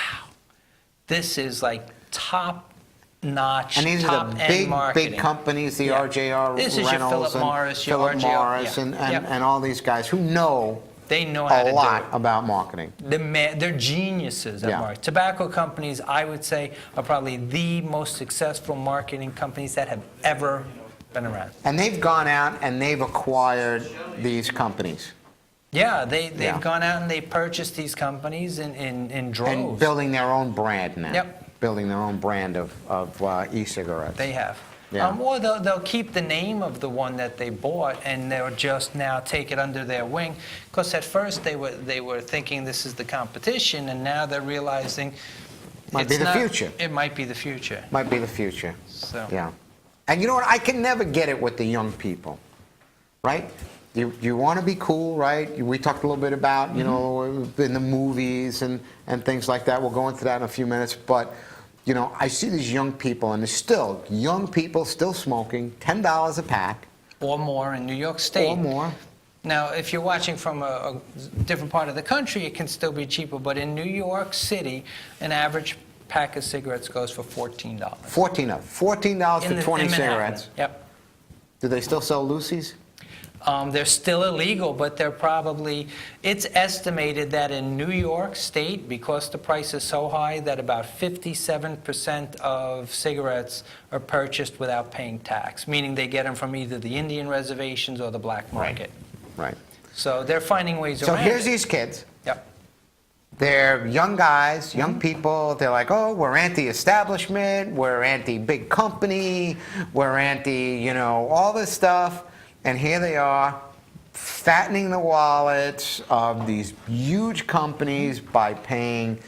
this is like top-notch, And these are the top-end big, marketing. big companies, the Yeah. RJR This is your Reynolds Philip and Morris, your Philip RJR, Morris yeah. and, Yep. and all these guys who know They know how to a do lot it. about marketing. They're geniuses at Yeah. marketing. Tobacco companies, I would say, are probably the most successful marketing companies that have ever been around. And they've gone out and they've acquired these companies Yeah, they've Yeah. gone out and they purchased these companies in droves. and building their own brand now. Yep. Building their own brand of e-cigarettes. They have. Yeah. Or they'll keep the name of the one that they bought, and they'll just now take it under their wing. Because at first they were thinking this is the competition, and now they're realizing Might be it's the not- future. It might be the future. Might be the future. So Yeah. And you know what? I can never get it with the young people, right? You want to be cool, right? We talked a little bit about, you know, in the movies and things like that. We'll go into that in a few minutes. But, you know, I see these young people, and there's still young people still smoking, $10 a pack. or more in New York State. Or more. Now, if you're watching from a different part of the country, it can still be cheaper. But in New York City, an average pack of cigarettes goes for $14. $14 for 20 in Manhattan. cigarettes. Yep. Do they still sell Lucy's? They're still illegal, but they're probably, it's estimated that in New York State, because the price is so high, that about 57% of cigarettes are purchased without paying tax, meaning they get them from either the Indian reservations or the black market. Right. So they're finding ways So around here's it. these kids. Yep. They're young guys, young people. They're like, oh, we're anti-establishment, we're anti-big company, we're anti, you know, all this stuff. And here they are, fattening the wallets of these huge companies by paying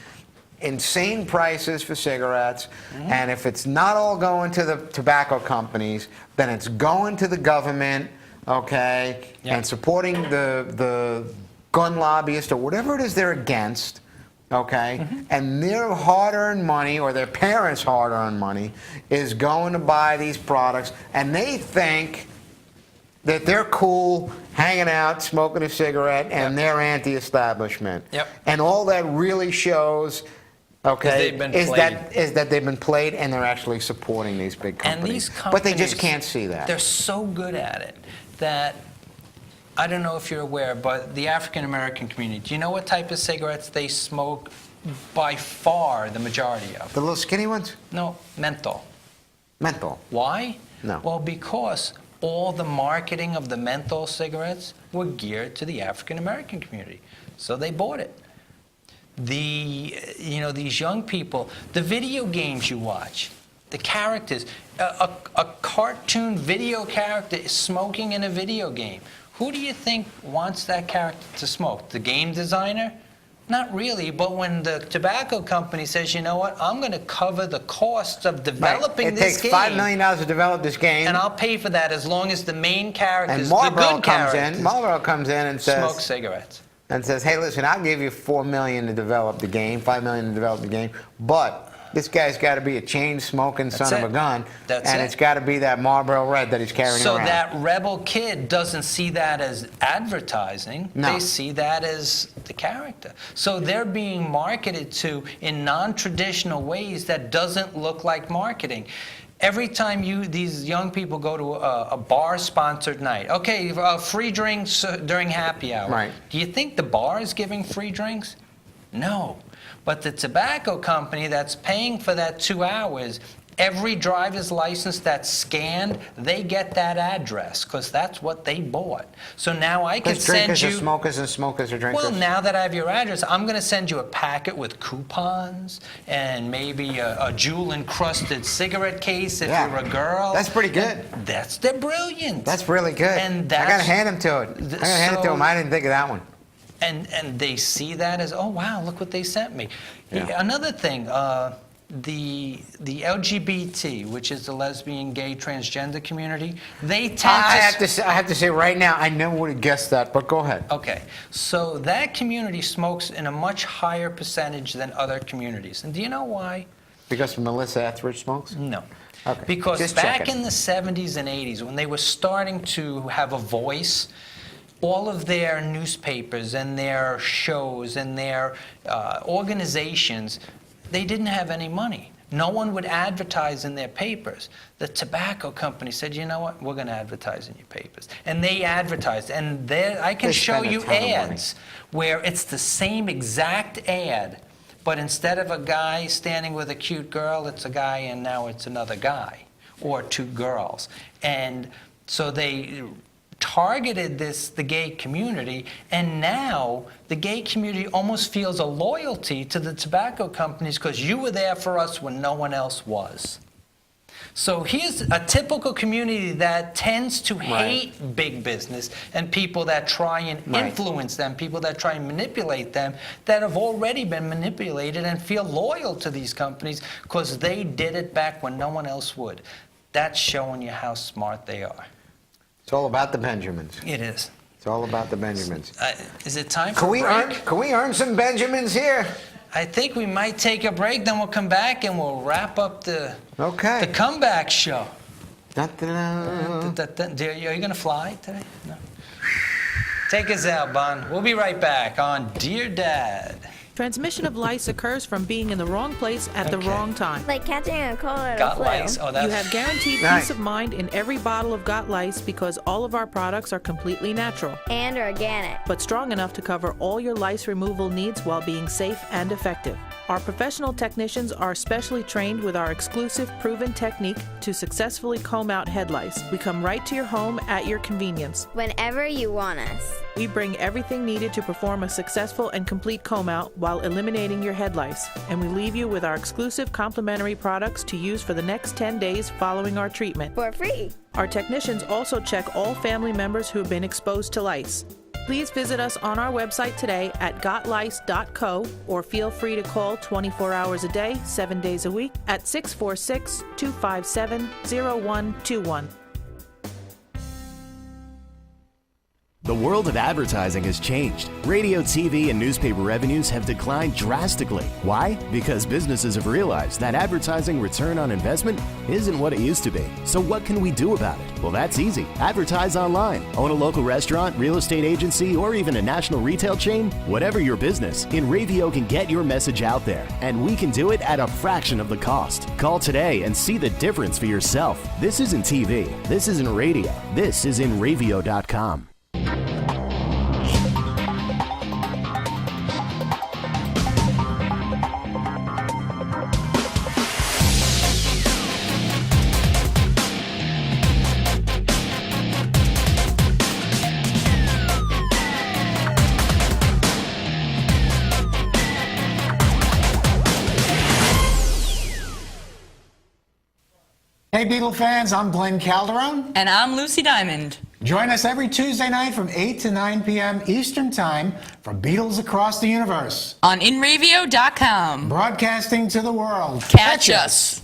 insane prices for cigarettes. And if it's not all going to the tobacco companies, then it's going to the government, okay, Yeah. and supporting the gun lobbyists or whatever it is they're against, okay, and their hard-earned money or their parents' hard-earned money is going to buy these products, and they think that they're cool hanging out, smoking a cigarette, and Yep. they're anti-establishment. Yep. And all that really shows, okay, they've been is played. that they've been played and they're actually supporting these big And companies. these But they just companies, can't see that. They're so good at it that, I don't know if you're aware, but the African American community, do you know what type of cigarettes they smoke by far the majority of? The little skinny ones? No, menthol. Menthol. Why? No. Well, because all the marketing of the menthol cigarettes were geared to the African American community. So they bought it. These young people, the video games you watch, the characters, a cartoon video character is smoking in a video game. Who do you think wants that character to smoke? The game designer? Not really, but when the tobacco company says, you know what, I'm going to cover the costs of developing It this takes game. $5 million to develop this game. And I'll pay for that as long as the main characters, And the Marlboro good comes characters, in. Marlboro comes in and says, smoke cigarettes. hey, listen, I'll give you $4 million to develop the game, $5 million to develop the game, but This guy's got to be a chain-smoking son of a gun, That's and it. it's got to be that Marlboro Red that he's carrying So around. that rebel kid doesn't see that as advertising. No. They see that as the character. So they're being marketed to in non-traditional ways that doesn't look like marketing. Every time these young people go to a bar-sponsored night, okay, free drinks during happy hour. Right. Do you think the bar is giving free drinks? No. But the tobacco company that's paying for that 2 hours, every driver's license that's scanned, they get that address because that's what they bought. So now I can Because send drinkers you... are smokers and smokers are drinkers. Well, now that I have your address, I'm going to send you a packet with coupons and maybe a jewel-encrusted cigarette case if Yeah. you're a girl. That's pretty good. They're brilliant. That's really good. And I got to that's- hand him to it. I got to hand it to him. I didn't think of that one. And they see that as, oh, wow, look what they sent me. Yeah. Another thing, the LGBT, which is the lesbian, gay, transgender community, they tend I have to say right now, I never would have guessed that, but go ahead. Okay, so that community smokes in a much higher percentage than other communities. And do you know why? Because Melissa Etheridge smokes? No. Okay, Because just back checking. in the 70s and 80s, when they were starting to have a voice, all of their newspapers and their shows and their organizations, they didn't have any money. No one would advertise in their papers. The tobacco company said, you know what, we're going to advertise in your papers. And they advertised. And there, I can They show spend a you ton of money. ads where it's the same exact ad, but instead of a guy standing with a cute girl, it's a guy and now it's another guy or two girls. And so they targeted the gay community, and now the gay community almost feels a loyalty to the tobacco companies because you were there for us when no one else was. So here's a typical community that tends to hate big business and people that try and influence them, people that try and manipulate them, that have already been manipulated and feel loyal to these companies because they did it back when no one else would. That's showing you how smart they are. It's all about the Benjamins. It is. It's all about the Benjamins. Is it time for Can a we break? earn some Benjamins here? I think we might take a break, then we'll come back and we'll wrap up the comeback show. Da-da-da. Are you going to fly today? No. Take us out, Bon. We'll be right back on Dear Dad. Transmission of lice occurs from being in the wrong place at the wrong time. Like catching a cold or a Got flu. lice. Oh, that's You have guaranteed Right. peace of mind in every bottle of Got Lice because all of our products are completely natural, And organic. but strong enough to cover all your lice removal needs while being safe and effective. Our professional technicians are specially trained with our exclusive proven technique to successfully comb out head lice. We come right to your home at your convenience. Whenever you want us. We bring everything needed to perform a successful and complete comb out while eliminating your head lice. And we leave you with our exclusive complimentary products to use for the next 10 days following our treatment. For free. Our technicians also check all family members who have been exposed to lice. Please visit us on our website today at gotlice.co or feel free to call 24 hours a day, 7 days a week at 646-257-0121. The world of advertising has changed. Radio, TV, and newspaper revenues have declined drastically. Why? Because businesses have realized that advertising return on investment isn't what it used to be. So what can we do about it? Well, that's easy. Advertise online. Own a local restaurant, real estate agency, or even a national retail chain? Whatever your business, InRavio can get your message out there, and we can do it at a fraction of the cost. Call today and see the difference for yourself. This isn't TV. This isn't radio. This is InRavio.com. Hey Beatle fans, I'm Glenn Calderon. And I'm Lucy Diamond. Join us every Tuesday night from 8 to 9 p.m. Eastern Time for Beatles Across the Universe. On InRavio.com. Broadcasting to the world. Catch us.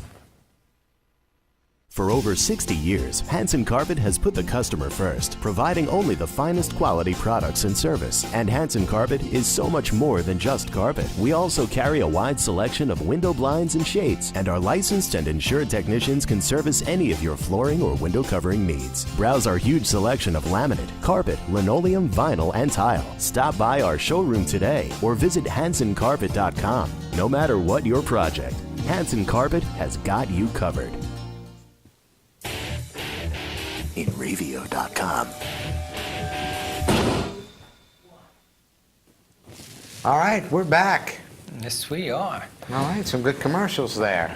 For over 60 years, Hanson Carpet has put the customer first, providing only the finest quality products and service. And Hanson Carpet is so much more than just carpet. We also carry a wide selection of window blinds and shades, and our licensed and insured technicians can service any of your flooring or window covering needs. Browse our huge selection of laminate, carpet, linoleum, vinyl, and tile. Stop by our showroom today or visit hansoncarpet.com. No matter what your project, Hanson Carpet has got you covered. InRavio.com. All right, we're back. Yes, we are. All right, some good commercials there.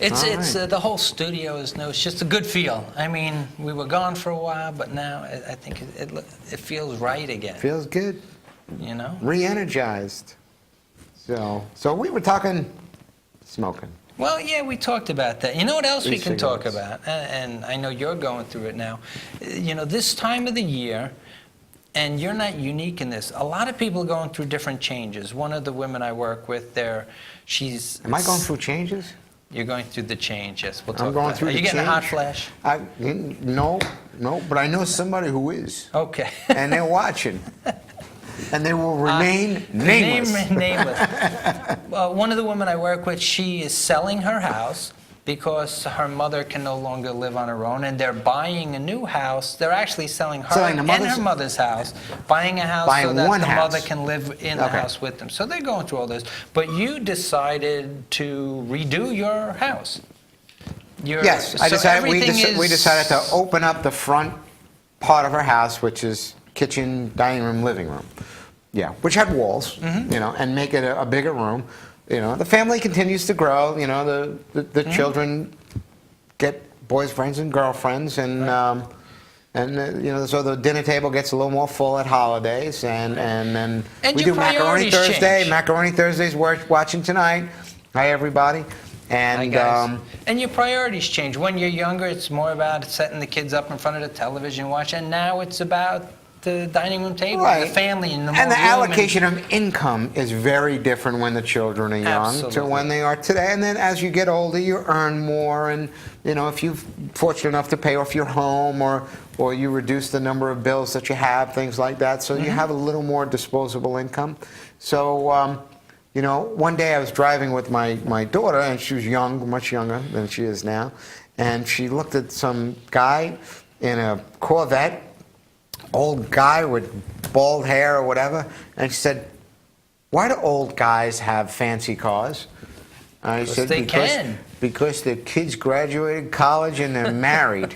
It's All right. the whole studio is new. It's just a good feel. I mean, we were gone for a while, but now I think it feels right again. Feels good. You know? Re-energized. So we were talking smoking. Well, yeah, we talked about that. You know what else we can talk E-cigarettes. about? And I know you're going through it now. You know, this time of the year, and you're not unique in this, a lot of people are going through different changes. One of the women I work with, she's... Am I going through changes? You're going through the change, yes. We'll talk I'm going about through it. Are the you getting a hot change. flash? No, but I know somebody who is. Okay. And they're watching. And they will remain nameless. Nameless. Well, one of the women I work with, she is selling her house because her mother can no longer live on her own, and they're buying a new house. They're actually selling her and her mother's house, buying a house so that the mother can live in the house with them. So they're going through all this. But you decided to redo your house. Yes, we decided to open up the front part of our house, which is kitchen, dining room, living room. Yeah, which had walls, you know, and make it a bigger room. You know, the family continues to grow. You know, the children get boyfriends and girlfriends, and you know, so the dinner table gets a little more full at holidays, and then we do macaroni Thursday. Change. Macaroni Thursdays we're watching tonight. Hi everybody. And and your priorities change. When you're younger, it's more about setting the kids up in front of the television, watching. And now it's about the dining room table, the family, and the allocation of income is very different when the children are young to when they are today. And then as you get older, you earn more, and you know, if you're fortunate enough to pay off your home, or you reduce the number of bills that you have, things like that, so you have a little more disposable income. So you know, one day I was driving with my daughter, and she was young, much younger than she is now, and she looked at some guy in a Corvette, old guy with bald hair or whatever, and she said, "Why do old guys have fancy cars?" And I said, because their kids graduated college and they're married.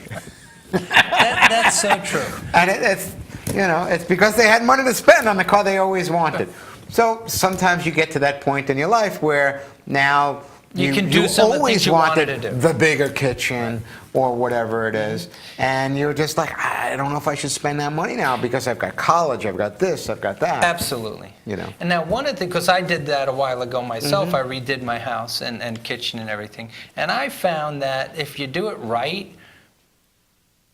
That's so true. And it's, you know, it's because they had money to spend on the car they always wanted. So sometimes you get to that point in your life where now you can do some of the things you wanted to do. The bigger kitchen or whatever it is, and you're just like, I don't know if I should spend that money now because I've got college, I've got this, I've got that. Absolutely. You know. And now one of the, because I did that a while ago myself, I redid my house and kitchen and everything, and I found that if you do it right,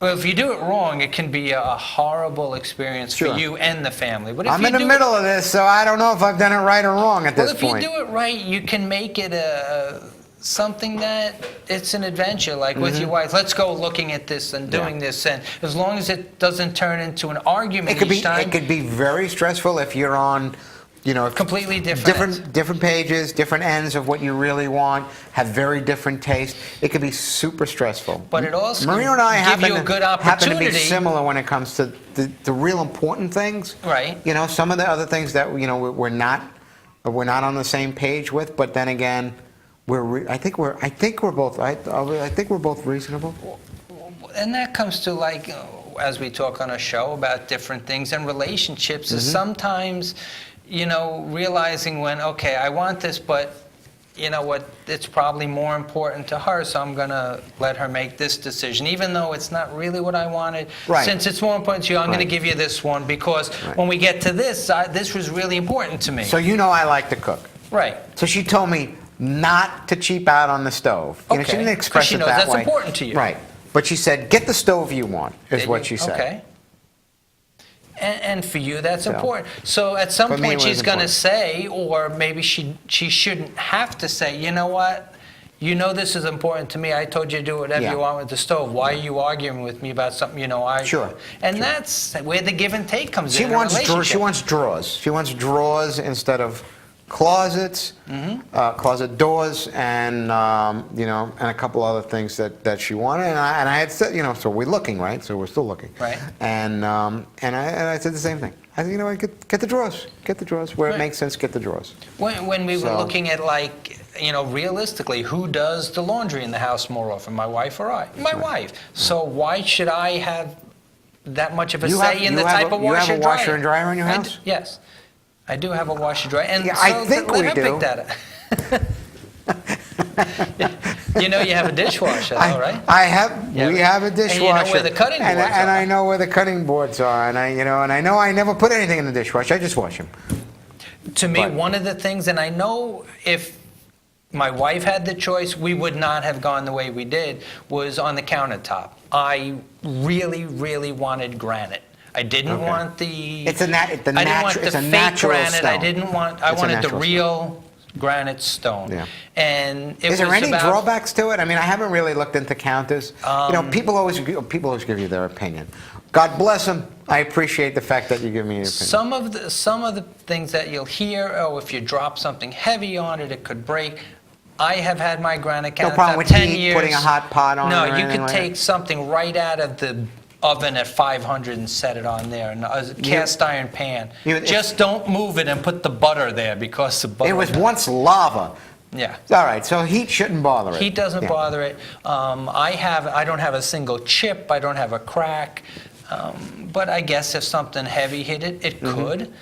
well, if you do it wrong, it can be a horrible experience for you and the family. But if I'm in the middle of this, so I don't know if I've done it right or wrong at this point. Well, if you do it right, you can make it something that it's an adventure, like with your wife. Let's go looking at this and doing this, and as long as it doesn't turn into an argument each time. It could be very stressful if you're on, you know, completely different pages, different ends of what you really want, have very different taste. It could be super stressful. But it also Marino and I give you a good opportunity. happen to be similar when it comes to the real important things. Right. You know, some of the other things that you know we're not on the same page with. But then again, I think we're both reasonable. And that comes to, like, as we talk on a show about different things and relationships, is sometimes, you know, realizing when, okay, I want this, but you know what, it's probably more important to her, so I'm going to let her make this decision, even though it's not really what I wanted. Right. Since it's more important to you, I'm going to give you this one, because when we get to this, this was really important to me. So you know I like to cook. Right. So she told me not to cheap out on the stove. You know, she didn't express it that way. Because she knows that's important to you. Right. But she said, get the stove you want, is what she said. Okay. And for you, that's important. So at some point, she's going to say, or maybe she shouldn't have to say, you know what, You know this is important to me. I told you to do whatever Yeah. you want with the stove. Why are you arguing with me about something you know I... Sure, And that's where the give and take comes She in a wants relationship. she wants drawers. She wants drawers instead of closets, closet doors, and you know, and a couple other things that she wanted. And I had said, you know, so we're looking, right? So we're still looking. Right. And I said the same thing. I said, you know what, get the drawers. Get the drawers. Where it Right. makes sense, get the drawers. When we were So- looking at, like, you know, realistically, who does the laundry in the house more often, my wife or I? My wife. So why should I have that much of a say in the type of washer You have a washer and dryer in your house? Yes. I do have a washer dryer. And Yeah, so I think let we her do. pick that up. You know you have a dishwasher, though, right? We have a dishwasher. And you know where the cutting boards and are. I know where the cutting boards are, and I know I never put anything in the dishwasher. I just wash them. To me, But- one of the things, and I know if my wife had the choice, we would not have gone the way we did, was on the countertop. I really, really wanted granite. I didn't Okay. want the... It's a I didn't want the it's a fake natural granite. I stone. didn't want... I It's a wanted the natural real granite stone. Yeah. And it Is there was any about, drawbacks to it? I mean, I haven't really looked into counters. People always give you their opinion. God bless them. I appreciate the fact that you give me your opinion. Some of the things that you'll hear, oh, if you drop something heavy on it, it could break. I have had my granite No countertop problem with 10 heat, years. putting a hot pot on it No, or you anything could like take that? something right out of the oven at 500 and set it on there. And a cast iron pan. Just don't move it and put the butter there because the butter... It was once lava. Yeah. All right, so heat shouldn't bother it. Heat doesn't Yeah. bother it. I don't have a single chip. I don't have a crack. But I guess if something heavy hit it, it Mm-hmm. could.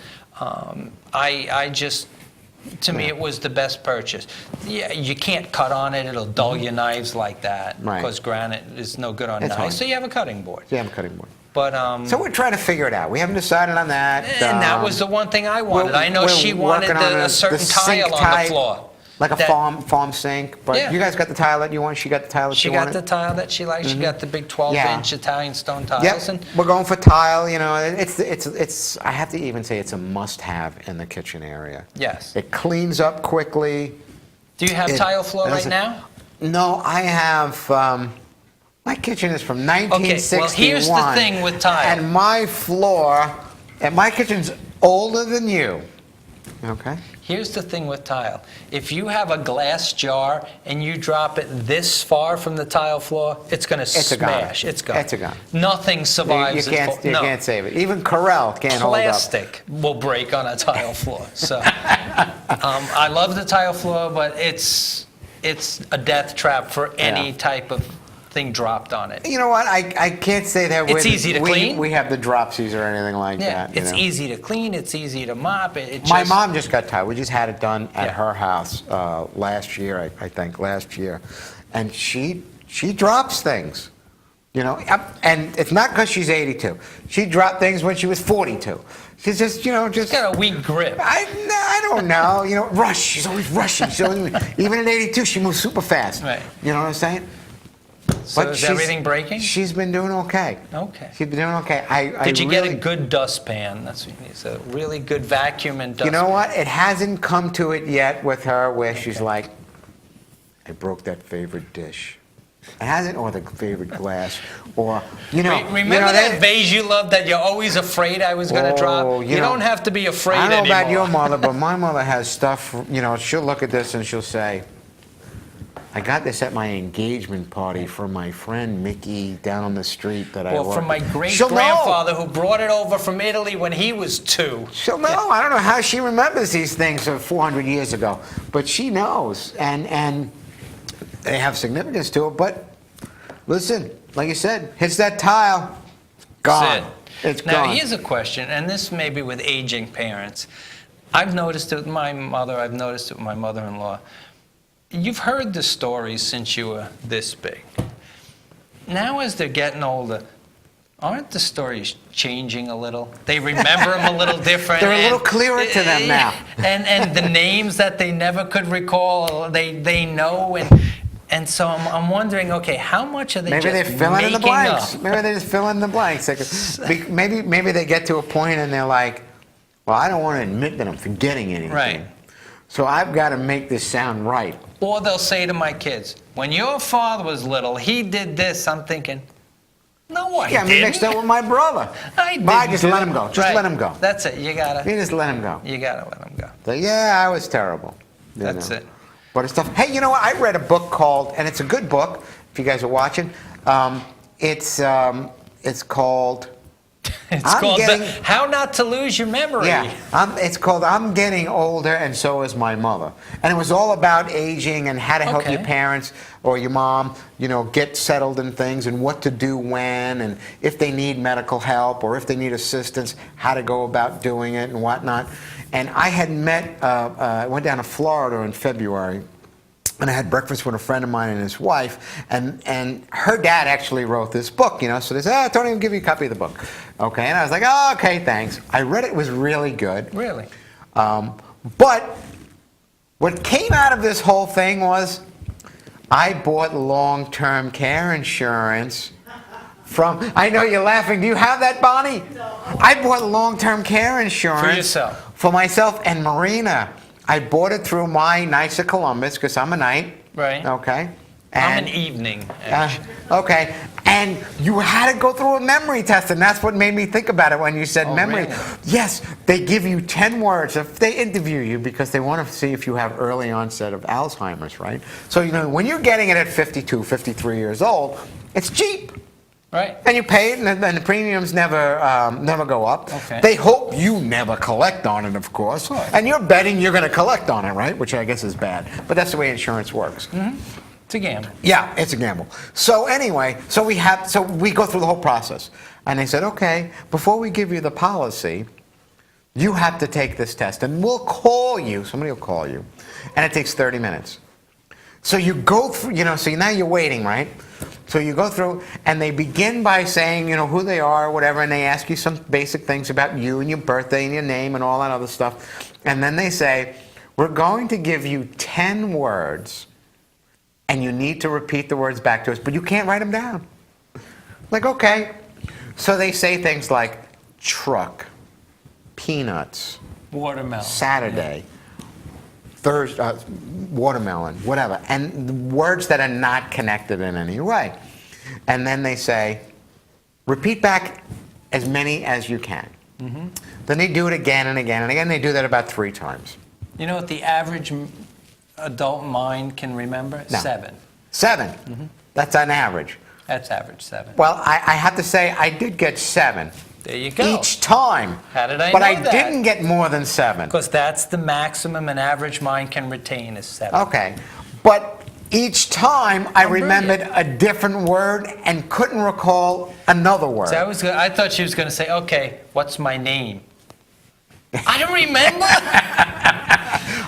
To me, it was the best purchase. Yeah, you can't cut on it. It'll dull your knives like that. Mm-hmm. Right. Because granite is no good on It's knives. hard. So you have a cutting board. You have a cutting board. But So we're trying to figure it out. We haven't decided on that. and that was the one thing I wanted. I know we're she wanted working on a certain sink tile on type, the floor. like a That- farm sink. But Yeah. you guys got the tile that you want. She got the tile that She you got wanted. the tile that she liked. She got the big 12-inch Italian stone tiles. Yep, And we're going for tile. You know, it's. I have to even say it's a must-have in the kitchen area. yes. It cleans up quickly. Do you have tile floor it right doesn't- now? No, I have. My kitchen is from 1961. well, here's the thing with tile. And my floor, and my kitchen's older than you. Okay. Here's the thing with tile. If you have a glass jar and you drop it this far from the tile floor, it's going to It's a gone. smash. It's gone. It's a gone. Nothing You survives. can't. You no. can't save it. Even Corel can't hold up. Plastic will break on a tile floor. So I love the tile floor, but it's a death trap for any Yeah. type of thing dropped on it. You know what? I can't say that. It's easy to clean. We have the dropsies or anything like Yeah, that. you it's know. easy to clean. It's easy to mop. My mom just got tile. We just had it done at Yeah. her house last year, I think, last year. And she drops things, you know. And it's not because she's 82. She dropped things when she was 42. She's just, you know, just... Got a weak grip. I don't know. You know, rush. She's always rushing. Even at 82, she moves super fast. Right. You know what I'm saying? So But is she's- everything breaking? She's been doing okay. Okay. She's been doing okay. Did you really, get a good dustpan? That's what you need. So really good vacuum and dustpan. You know what? It hasn't come to it yet with her where she's like, I broke that favorite dish. It hasn't, or the favorite glass, or, you know. Remember that vase you loved that you're always afraid I was going to drop? You know, don't have to be afraid I don't know anymore. about your mother, but my mother has stuff, you know, she'll look at this and she'll say, I got this at my engagement party from my friend Mickey down on the street that I Well, work from my with." great-grandfather who brought it over from Italy when he was 2. She'll know. I don't know how she remembers these things of 400 years ago, but she knows, and they have significance to it. But listen, like you said, hits that tile, gone. That's It's now, gone. here's a question, and this may be with aging parents. I've noticed it with my mother. I've noticed it with my mother-in-law. You've heard the stories since you were this big. Now, as they're getting older, aren't the stories changing a little? They remember them a little different. They're a little clearer to them now. And the names that they never could recall, they know. And so I'm wondering, okay, how much are they Maybe just they're filling in the making blanks. up? Maybe they just fill in the blanks. Maybe they get to a point and they're like, well, I don't want to admit that I'm forgetting anything. Right. So I've got to make this sound right. Or they'll say to my kids, when your father was little, he did this. I'm thinking, no, I Yeah, I'm didn't. mixed up with my brother. I But I didn't just do let that. him go. Just Right. let him go. That's it. You gotta just let him go. let him go. So, yeah, I was terrible. you That's know. it. But it's tough. Hey, you know what? I read a book called, and it's a good book, if you guys are watching. It's called... It's I'm called getting- How Not to Lose Your Memory. Yeah, it's called I'm Getting Older and So Is My Mother. And it was all about aging and how to help Okay. your parents or your mom, get settled in things and what to do when, and if they need medical help or if they need assistance, how to go about doing it and whatnot. And I had I went down to Florida in February. And I had breakfast with a friend of mine and his wife, and her dad actually wrote this book, So they said, Tony, will give you a copy of the book. Okay, and I was like, oh, okay, thanks. I read it, it was really good. Really? But what came out of this whole thing was I bought long-term care insurance from, I know you're laughing. Do you have that, Bonnie? No. I bought long-term care insurance. For yourself? For myself and Marina. I bought it through my Knights of Columbus, because I'm a knight. Right. Okay. I'm And- an evening, actually. Okay, and you had to go through a memory test, and that's what made me think about it when you said memory. Really? Yes, they give you 10 words if they interview you because they want to see if you have early onset of Alzheimer's, right? So, when you're getting it at 52, 53 years old, it's cheap. Right. And you pay it, and then the premiums never go up. Okay. They hope you never collect on it, of course. Of course. And you're betting you're going to collect on it, right? Which I guess is bad. But that's the way insurance works. It's a gamble. Yeah, it's a gamble. So anyway, so we go through the whole process. And they said, okay, before we give you the policy, you have to take this test. And we'll call you. Somebody will call you. And it takes 30 minutes. So you go through, so now you're waiting, right? So you go through, and they begin by saying, who they are or whatever, and they ask you some basic things about you and your birthday and your name and all that other stuff. And then they say, we're going to give you 10 words, and you need to repeat the words back to us, but you can't write them down. Like, okay. So they say things like truck, peanuts, Watermelon. Saturday, Thursday, watermelon, whatever, and words that are not connected in any way. And then they say, repeat back as many as you can. Then they do it again and again and again. They do that about 3 times. You know what the average adult mind can remember? No. 7. 7. That's on average. That's average 7. Well, I have to say I did get 7 There you go. each time. How did I but know I that? didn't get more than 7. Because that's the maximum an average mind can retain is 7. Okay, but each time I remembered brilliant. a different word and couldn't recall another word. So I thought she was going to say, okay, what's my name? I don't remember.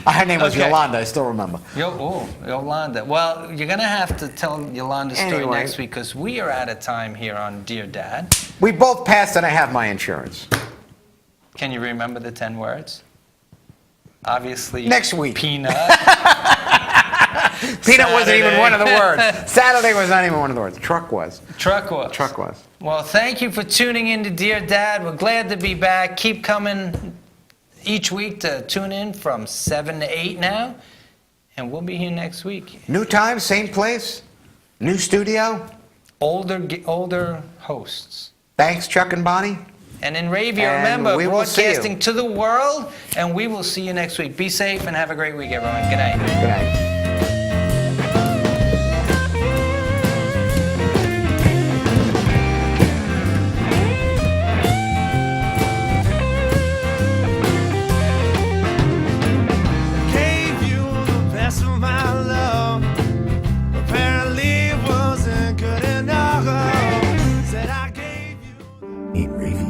Her name was Okay. Yolanda, I still remember. Yolanda. Well, you're going to have to tell Yolanda's story Anyway. next week because we are out of time here on Dear Dad. We both passed and I have my insurance. Can you remember the 10 words? Obviously. Next week. Peanut. Peanut wasn't even Saturday. one of the words. Saturday was not even one of the words. Truck was. Truck was. Truck was. Well, thank you for tuning in to Dear Dad. We're glad to be back. Keep coming each week to tune in from 7 to 8 now. And we'll be here next week. New time, same place, new studio. Older hosts. Thanks, Chuck and Bonnie. And in Ravia, And remember, we will see you. broadcasting to the world. And we will see you next week. Be safe and have a great week, everyone. Good night. Good night. Gave you the best of my love. Apparently it wasn't good enough. Said I gave you. Meet Ravia.